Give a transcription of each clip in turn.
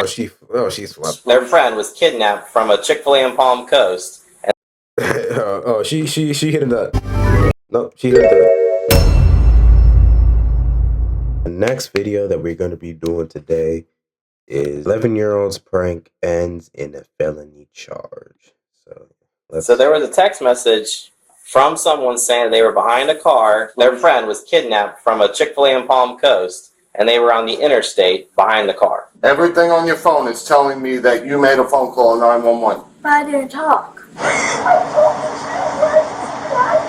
she slept. Their friend was kidnapped from a Chick-fil-A in Palm Coast. She hit the. No, she hit the. The next video that we're going to be doing today is 11-year-old's prank ends in a felony charge. So there was a text message from someone saying they were behind a car. Their friend was kidnapped from a Chick-fil-A in Palm Coast, and they were on the interstate behind the car. Everything on your phone is telling me that you made a phone call 911. But I didn't talk.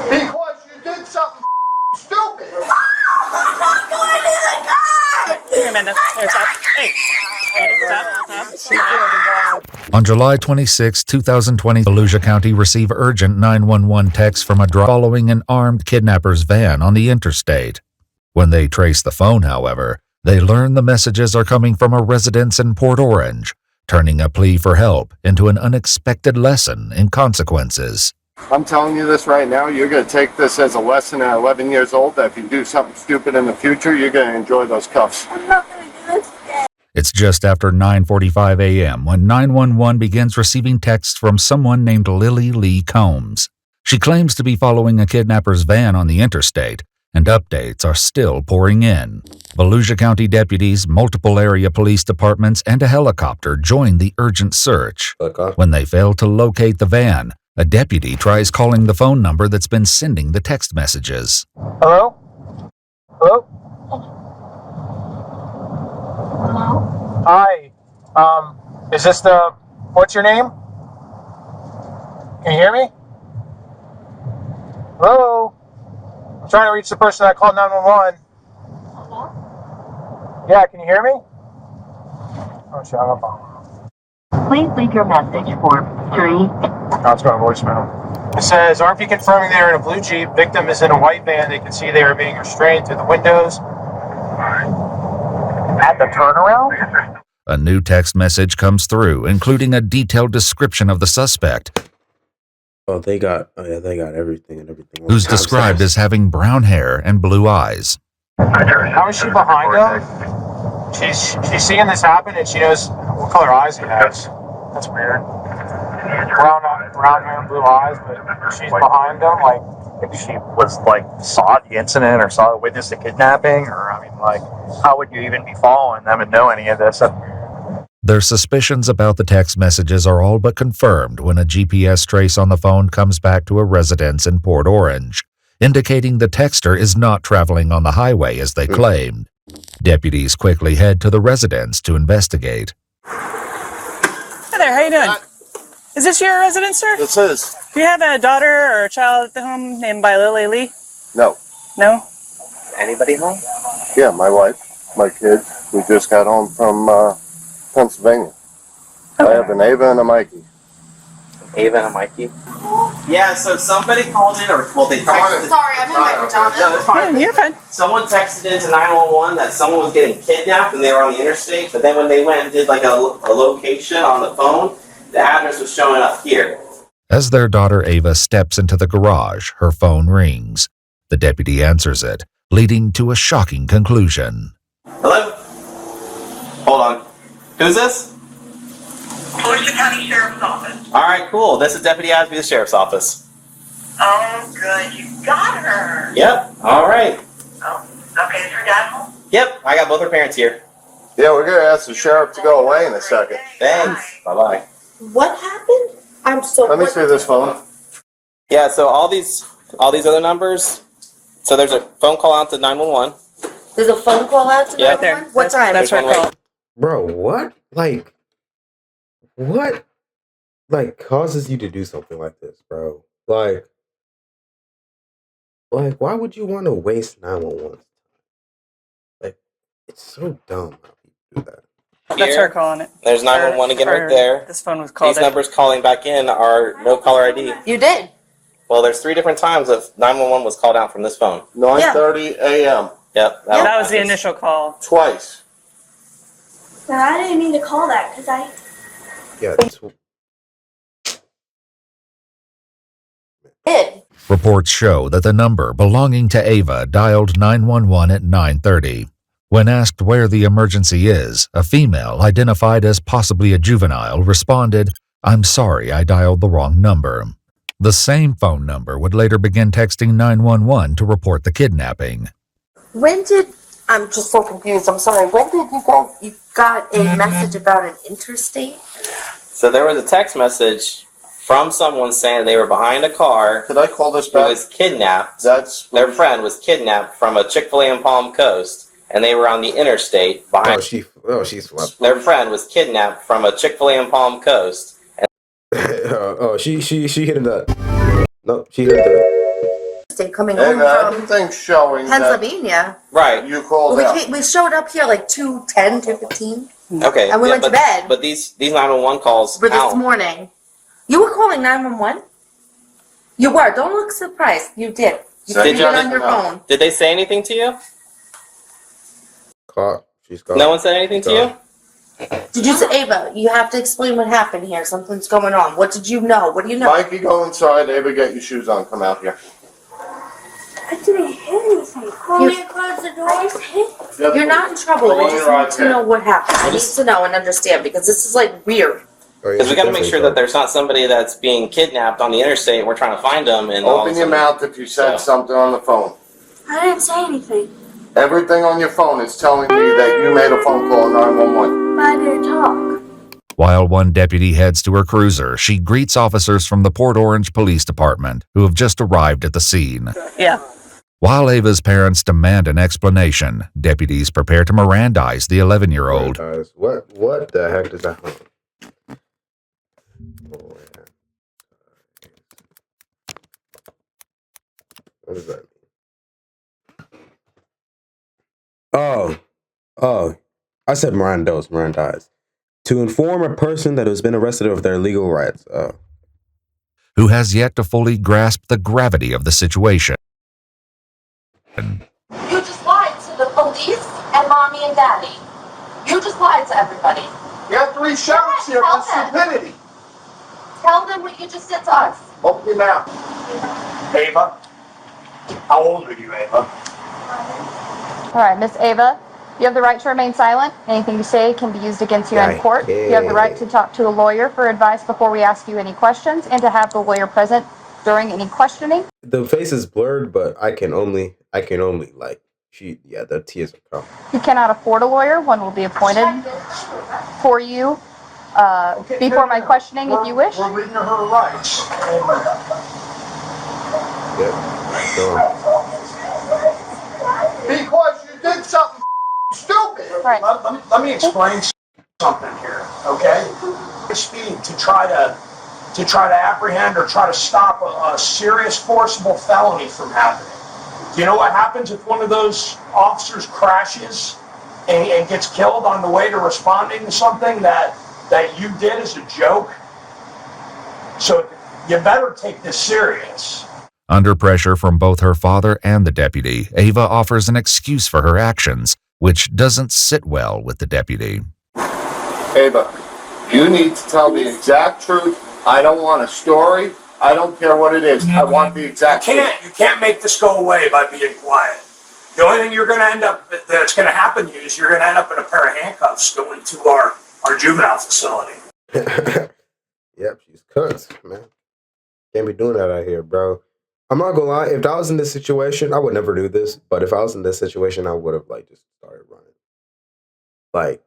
Because you did something stupid. I'm not going to the car! Here, Amanda. Here, stop. Hey. Stop. On July 26, 2020, Volusia County received urgent 911 text from a driver following an armed kidnapper's van on the interstate. When they trace the phone, however, they learn the messages are coming from a residence in Port Orange, turning a plea for help into an unexpected lesson in consequences. I'm telling you this right now, you're going to take this as a lesson at 11 years old, that if you do something stupid in the future, you're going to enjoy those cuffs. I'm not going to do this again. It's just after 9:45 a.m. when 911 begins receiving texts from someone named Lily Lee Combs. She claims to be following a kidnapper's van on the interstate, and updates are still pouring in. Volusia County deputies, multiple area police departments, and a helicopter join the urgent search. When they fail to locate the van, a deputy tries calling the phone number that's been sending the text messages. Hello? Hello? Hello? Hi. Is this the... What's your name? Can you hear me? Hello? I'm trying to reach the person that called 911. Hello? Yeah, can you hear me? Oh, shut up. Please leave your message for 3. Oh, it's going to voicemail. It says, RP confirming they are in a blue Jeep. Victim is in a white van. They can see they are being restrained through the windows. At the turnaround? A new text message comes through, including a detailed description of the suspect, They got everything and everything. who's described as having brown hair and blue eyes. How is she behind him? She's seeing this happen and she knows what color eyes he has. That's weird. Brown hair and blue eyes, but she's behind him, like... If she was saw the incident or saw witness the kidnapping, or how would you even be following them and know any of this? Their suspicions about the text messages are all but confirmed when a GPS trace on the phone comes back to a residence in Port Orange, indicating the texter is not traveling on the highway as they claimed. Deputies quickly head to the residence to investigate. Hi there, how you doing? Is this your residence, sir? This is. Do you have a daughter or a child at the home named by Lily Lee? No. No? Anybody home? Yeah, my wife, my kids. We just got home from Pennsylvania. Okay. I have an Ava and a Mikey. Ava and Mikey? Yeah, so somebody called in, or, well, they texted. Sorry, I'm in my pajamas. No, it's fine. Yeah, you're fine. Someone texted into 911 that someone was getting kidnapped and they were on the interstate, but then when they went and did a location on the phone, the address was showing up here. As their daughter Ava steps into the garage, her phone rings. The deputy answers it, leading to a shocking conclusion. Hello? Hold on. Who's this? Volusia County Sheriff's Office. All right, cool. This is Deputy Asby, the Sheriff's Office. Oh, good. You got her. Yep. All right. Oh, okay. Is her dad home? Yep. I got both her parents here. Yeah, we're going to ask the sheriff to go away in a second. Thanks. Bye-bye. What happened? I'm so... Let me see this phone. Yeah, so all these other numbers, so there's a phone call out to 911. There's a phone call out to Yeah. 911? What time? That's right, call. Bro, what? What? Causes you to do something like this, bro? Why would you want to waste 911? It's so dumb how people do that. That's her calling it. There's 911 again right there. This phone was called These numbers calling back in are no caller ID. You did. Well, there's 3 different times that 911 was called out from this phone. 9:30 a.m. Yep. That was the initial call. Twice. No, I didn't mean to call that because I... Yeah, did. Reports show that the number belonging to Ava dialed 911 at 9:30. When asked where the emergency is, a female identified as possibly a juvenile responded, "I'm sorry, I dialed the wrong number." The same phone number would later begin texting 911 to report the kidnapping. When did, I'm just so confused, I'm sorry, when did you got a message about an interstate? So there was a text message from someone saying they were behind a car. Could I call this Who back? was kidnapped. That's Their friend was kidnapped from a Chick-fil-A in Palm Coast, and they were on the interstate behind. She's swept. Their friend was kidnapped from a Chick-fil-A in Palm Coast. She hit that. No, she hit that. Coming home from everything's showing Pennsylvania. Right. You called out. We showed up here like 2:10, 2:15. Okay. And we went to bed. But these 911 calls For this count. morning. You were calling 911? You were. Don't look surprised. You did. You Did did you it on your phone. Did they say anything to you? She's caught. No one said anything to you? Did you say, Ava, you have to explain what happened here. Something's going on. What did you know? What do you know? Mikey, go inside. Ava, get your shoes on. Come out here. I didn't hit anything. Call me across the door. I just hit. You're not in trouble. I just need to know what happened. I need to know and understand because this is like weird. Because we got to make sure that there's not somebody that's being kidnapped on the interstate and we're trying to find them. And Open your mouth if you said something on the phone. I didn't say anything. Everything on your phone is telling me that you made a phone call 911. But I didn't talk. While one deputy heads to her cruiser, she greets officers from the Port Orange Police Department who have just arrived at the scene. Yeah. While Ava's parents demand an explanation, deputies prepare to Mirandize the 11-year-old. What the heck does that mean? What does that mean? Oh, I said Mirandize. To inform a person that has been arrested of their legal rights. Who has yet to fully grasp the gravity of the situation. You just lied to the police and mommy and daddy. You just lied to everybody. You have 3 shouts here on stupidity. Tell them what you just said to us. Open your mouth. Ava, how old are you, Ava? All right, Miss Ava, you have the right to remain silent. Anything you say can be used against you in court. You have the right to talk to a lawyer for advice before we ask you any questions and to have the lawyer present during any questioning. The face is blurred, but I can only the tears are coming. You cannot afford a lawyer. One will be appointed for you before my questioning if you wish. We're reading her rights. Because you did something stupid. Right. Let me explain something here, okay? Speed to try to apprehend or try to stop a serious forcible felony from happening. Do you know what happens if one of those officers crashes and gets killed on the way to responding to something that you did as a joke? So you better take this serious. Under pressure from both her father and the deputy, Ava offers an excuse for her actions, which doesn't sit well with the deputy. Ava, you need to tell the exact truth. I don't want a story. I don't care what it is. I want the exact truth. You can't make this go away by being quiet. The only thing that's going to happen to you is you're going to end up in a pair of handcuffs going to our juvenile facility. Yep, she's cooked, man. Can't be doing that out here, bro. I'm not gonna lie, if I was in this situation, I would never do this, but if I was in this situation, I would have just started running.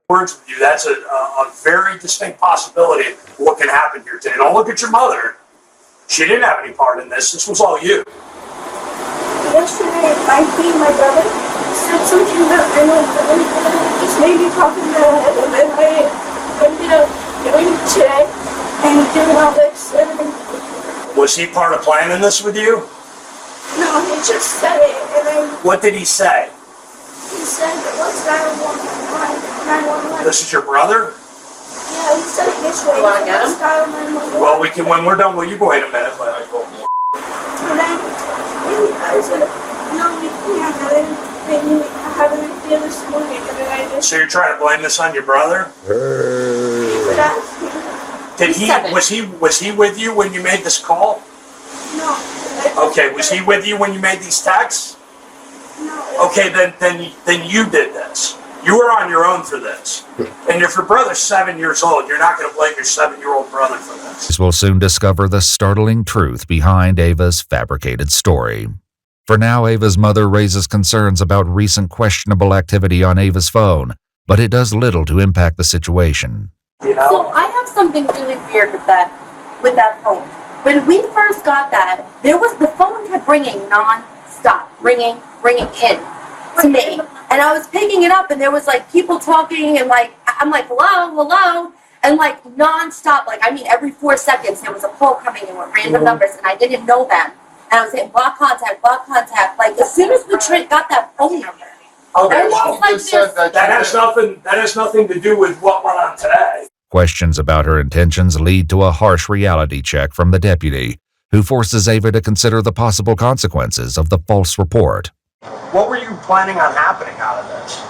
Words with you, that's a very distinct possibility of what can happen here today. Don't look at your mother. She didn't have any part in this. This was all you. Yesterday, I beat my brother. Said something about my brother. Just made me pop in the head, and then I ended up doing it today and doing all this. Was he part of planning this with you? No, he just said it, and I. What did he say? He said, "What's 911?" This is your brother? Yeah, he said it this way. You want to get him? Well, we can. When we're done, will you wait a minute? And I said, "No, we can't." And I had an idea this morning, and then I just. So you're trying to blame this on your brother? But Was he with you when you made this call? No. Okay, was he with you when you made these texts? No. Okay, then you did this. You were on your own for this. And if your brother's 7 years old, you're not going to blame your 7-year-old brother for this. We'll soon discover the startling truth behind Ava's fabricated story. For now, Ava's mother raises concerns about recent questionable activity on Ava's phone, but it does little to impact the situation. So I have something really weird with that phone. When we first got that, the phone kept ringing non-stop, ringing in to me. And I was picking it up, and there was like people talking, and like I'm like hello, and like non-stop, like I mean every 4 seconds there was a call coming in with random numbers, and I didn't know them. And I was saying block contact. Like as soon as we got that phone number, okay, well, that has nothing to do with what went on today. Questions about her intentions lead to a harsh reality check from the deputy, who forces Ava to consider the possible consequences of the false report. What were you planning on happening out of this?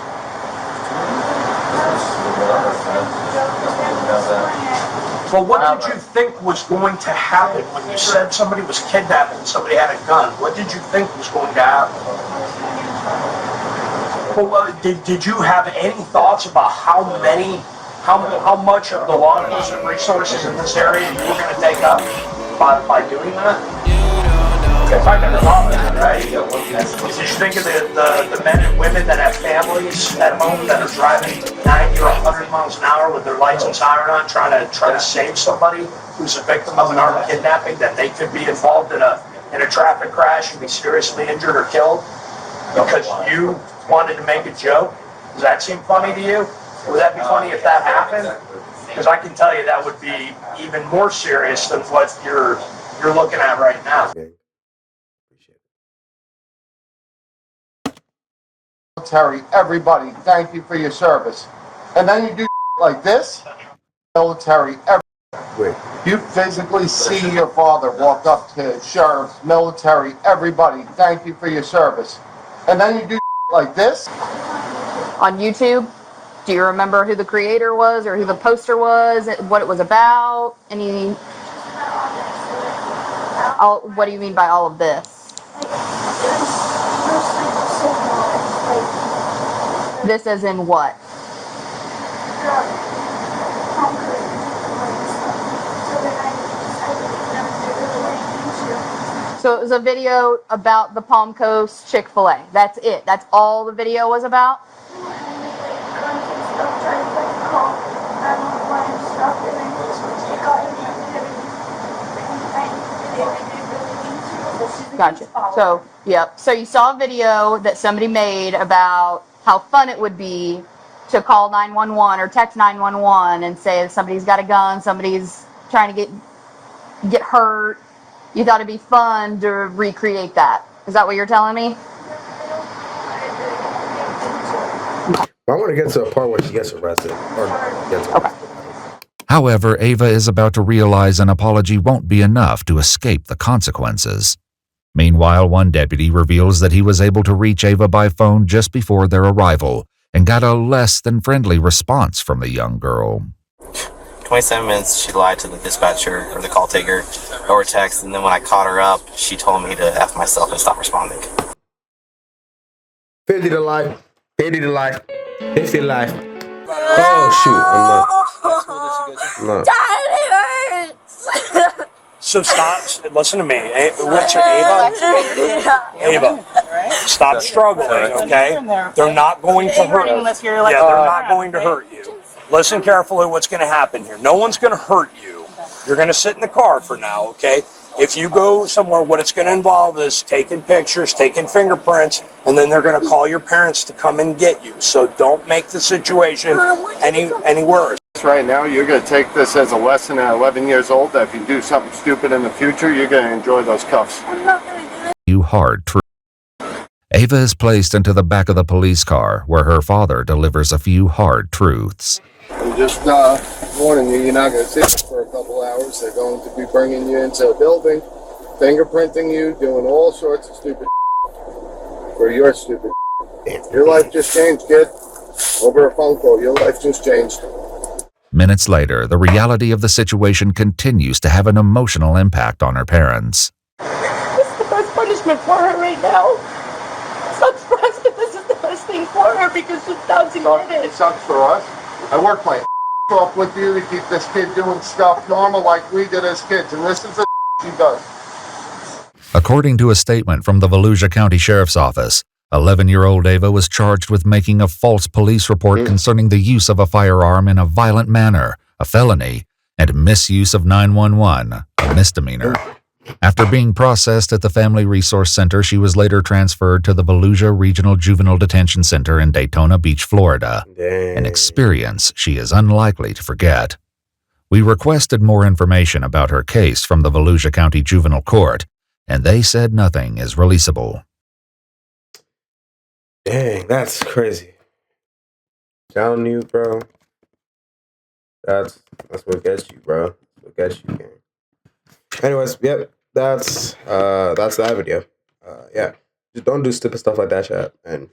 Well, what did you think was going to happen when you said somebody was kidnapped and somebody had a gun? What did you think was going to happen? Well, did you have any thoughts about how much of the law enforcement resources in this area you were going to take up by doing that? If I never thought of that, right? Did you think of the men and women that have families at home that are driving 90 or 100 miles an hour with their lights and siren on, trying to save somebody who's a victim of an armed kidnapping, that they could be involved in a traffic crash and be seriously injured or killed because you wanted to make a joke? Does that seem funny to you? Would that be funny if that happened? Because I can tell you that would be even more serious than what you're looking at right now. Military, everybody, thank you for your service. And then you do like this. Military, everybody. You physically see your father walk up to sheriffs, military, everybody, thank you for your service. And then you do like this. On YouTube, do you remember who the creator was or who the poster was, what it was about? What do you mean by all of this? This as in what? So it was a video about the Palm Coast Chick-fil-A. That's it. That's all the video was about? Gotcha. So, yep. So you saw a video that somebody made about how fun it would be to call 911 or text 911 and say somebody's got a gun, somebody's trying to get hurt. You thought it'd be fun to recreate that. Is that what you're telling me? I want to get to a part where she gets arrested. However, Ava is about to realize an apology won't be enough to escape the consequences. Meanwhile, one deputy reveals that he was able to reach Ava by phone just before their arrival and got a less than friendly response from the young girl. 27 minutes, she lied to the dispatcher or the call taker over text, and then when I caught her up, she told me to F myself and stop responding. 50 to life. 50 to life. 50 to life. Oh, shoot. I'm not. Daddy hurts. So stop, listen to me. What's your Ava? Ava, stop struggling, okay? They're not going to hurt you. They're not going to hurt you. Listen carefully what's going to happen here. No one's going to hurt you. You're going to sit in the car for now, okay? If you go somewhere, what it's going to involve is taking pictures, taking fingerprints, and then they're going to call your parents to come and get you. So don't make the situation any worse. Right now, you're going to take this as a lesson at 11 years old that if you do something stupid in the future, you're going to enjoy those cuffs. I'm not going to do it. You hard truth. Ava is placed into the back of the police car, where her father delivers a few hard truths. I'm just warning you, you're not going to sit for a couple hours. They're going to be bringing you into a building, fingerprinting you, doing all sorts of stupid for your stupid. Your life just changed, kid. Over a phone call, your life just changed. Minutes later, the reality of the situation continues to have an emotional impact on her parents. This is the best punishment for her right now. Stop stressing fighting for her because of thugs and It sucks for us. I work my off with you to keep this kid doing stuff normal like we did as kids, and this is the she does. According to a statement from the Volusia County Sheriff's Office, 11-year-old Ava was charged with making a false police report concerning the use of a firearm in a violent manner, a felony, and misuse of 911, a misdemeanor. After being processed at the Family Resource Center, she was later transferred to the Volusia Regional Juvenile Detention Center in Daytona Beach, Florida, an experience she is unlikely to forget. We requested more information about her case from the Volusia County Juvenile Court, and they said nothing is releasable. Dang, that's crazy. Telling you, bro. That's what gets you, bro. That's what gets you, gang. Anyways, yep, that's that video. Yeah, just don't do stupid stuff like that, chat, and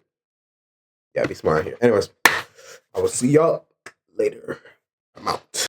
yeah, be smart here. Anyways, I will see y'all later. I'm out.